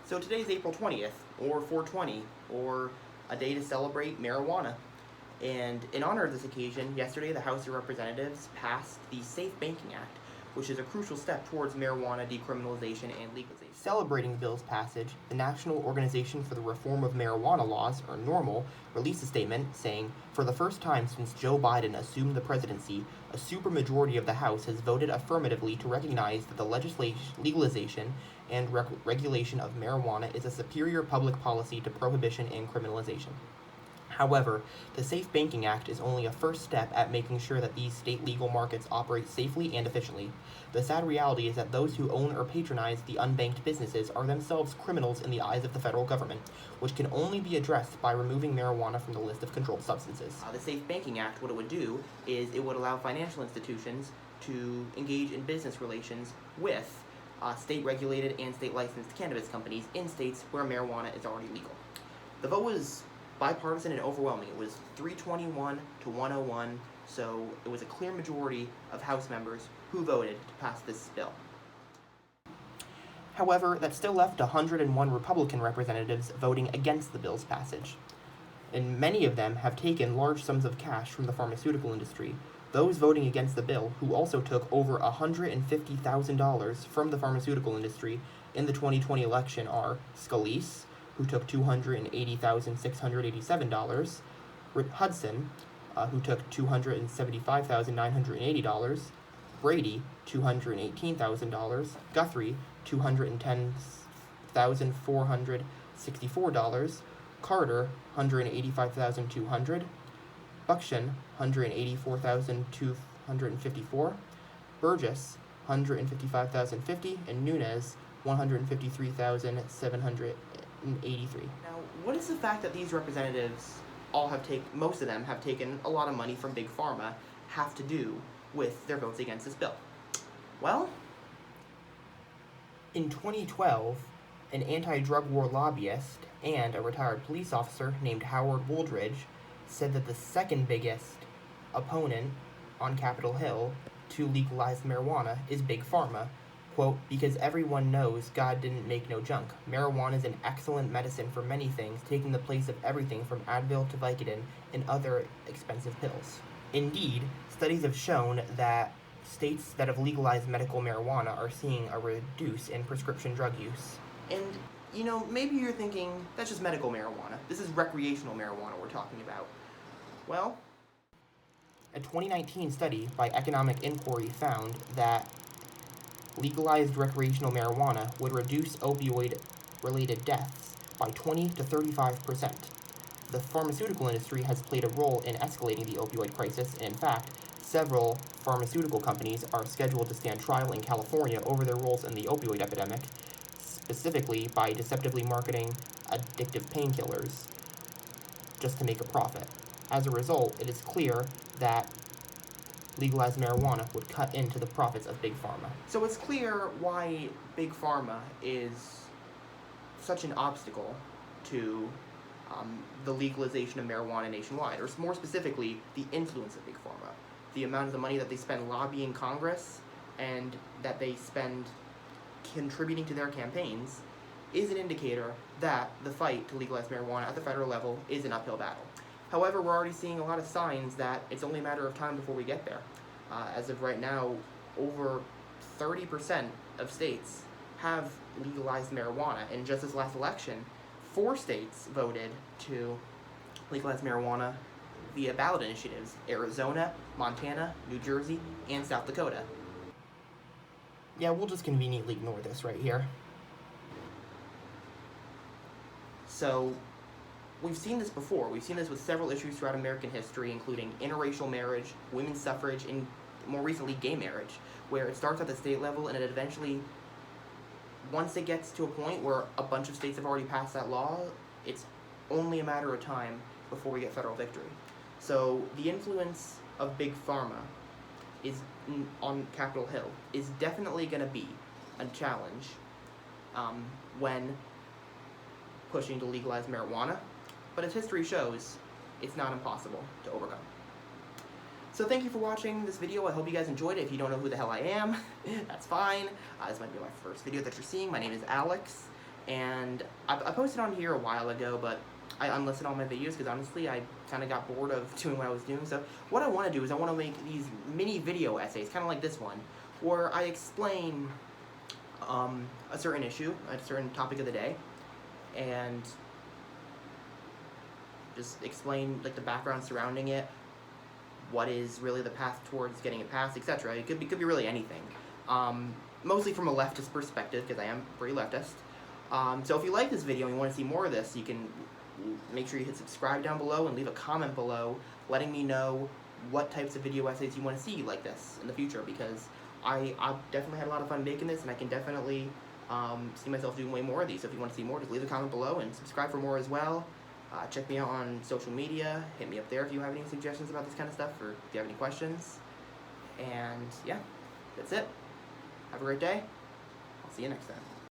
So today's April 20th, or 420, or a day to celebrate marijuana. And in honor of this occasion, yesterday the House of Representatives passed the Safe Banking Act, which is a crucial step towards marijuana decriminalization and legalization. Celebrating the bill's passage, the National Organization for the Reform of Marijuana Laws, or NORML, released a statement saying, "For the first time since Joe Biden assumed the presidency, a supermajority of the House has voted affirmatively to recognize that the legalization and regulation of marijuana is a superior public policy to prohibition and criminalization." However, the Safe Banking Act is only a first step at making sure that these state legal markets operate safely and efficiently. The sad reality is that those who own or patronize the unbanked businesses are themselves criminals in the eyes of the federal government, which can only be addressed by removing marijuana from the list of controlled substances. The Safe Banking Act, what it would do is it would allow financial institutions to engage in business relations with state-regulated and state-licensed cannabis companies in states where marijuana is already legal. The vote was bipartisan and overwhelming. It was 321 to 101, so it was a clear majority of House members who voted to pass this bill. However, that still left 101 Republican representatives voting against the bill's passage. And many of them have taken large sums of cash from the pharmaceutical industry. Those voting against the bill, who also took over $150,000 from the pharmaceutical industry in the 2020 election, are Scalise, who took $280,687, Hudson, who took $275,980, Brady, $218,000, Guthrie, $210,464, Carter, $185,200, Buckshon, $184,254, Burgess, $155,050, and Nunes, $153,783. Now, what is the fact that these representatives most of them have taken a lot of money from Big Pharma, have to do with their votes against this bill? Well, in 2012, an anti-drug war lobbyist and a retired police officer named Howard Wooldridge said that the second biggest opponent on Capitol Hill to legalize marijuana is Big Pharma. Quote, "Because everyone knows God didn't make no junk. Marijuana is an excellent medicine for many things, taking the place of everything from Advil to Vicodin and other expensive pills." Indeed, studies have shown that states that have legalized medical marijuana are seeing a reduce in prescription drug use. And, maybe you're thinking, that's just medical marijuana. This is recreational marijuana we're talking about. Well, a 2019 study by Economic Inquiry found that legalized recreational marijuana would reduce opioid-related deaths by 20 to 35%. The pharmaceutical industry has played a role in escalating the opioid crisis, and in fact, several pharmaceutical companies are scheduled to stand trial in California over their roles in the opioid epidemic, specifically by deceptively marketing addictive painkillers just to make a profit. As a result, it is clear that legalized marijuana would cut into the profits of Big Pharma. So it's clear why Big Pharma is such an obstacle to the legalization of marijuana nationwide, or more specifically, the influence of Big Pharma. The amount of the money that they spend lobbying Congress and that they spend contributing to their campaigns is an indicator that the fight to legalize marijuana at the federal level is an uphill battle. However, we're already seeing a lot of signs that it's only a matter of time before we get there. As of right now, over 30% of states have legalized marijuana. In just this last election, 4 states voted to legalize marijuana via ballot initiatives: Arizona, Montana, New Jersey, and South Dakota. Yeah, we'll just conveniently ignore this right here. So, we've seen this before. We've seen this with several issues throughout American history, including interracial marriage, women's suffrage, and more recently, gay marriage, where it starts at the state level and it eventually, once it gets to a point where a bunch of states have already passed that law, it's only a matter of time before we get federal victory. So the influence of Big Pharma on Capitol Hill is definitely going to be a challenge when pushing to legalize marijuana, but as history shows, it's not impossible to overcome. So thank you for watching this video. I hope you guys enjoyed it. If you don't know who the hell I am, that's fine. This might be my first video that you're seeing. My name is Alex, And I posted on here a while ago, but I unlisted all my videos because honestly I kind of got bored of doing what I was doing. So what I want to do is I want to make these mini video essays, kind of like this one, where I explain a certain issue, a certain topic of the day, and just explain like the background surrounding it, what is really the path towards getting it passed, etc. It could be really anything. Mostly from a leftist perspective, because I am pretty leftist. So if you like this video and you want to see more of this, you can make sure you hit subscribe down below and leave a comment below letting me know what types of video essays you want to see like this in the future, because I've definitely had a lot of fun making this, and I can definitely see myself doing way more of these. So if you want to see more, just leave a comment below and subscribe for more as well. Check me out on social media. Hit me up there if you have any suggestions about this kind of stuff, or if you have any questions. And yeah, that's it. Have a great day. I'll see you next time.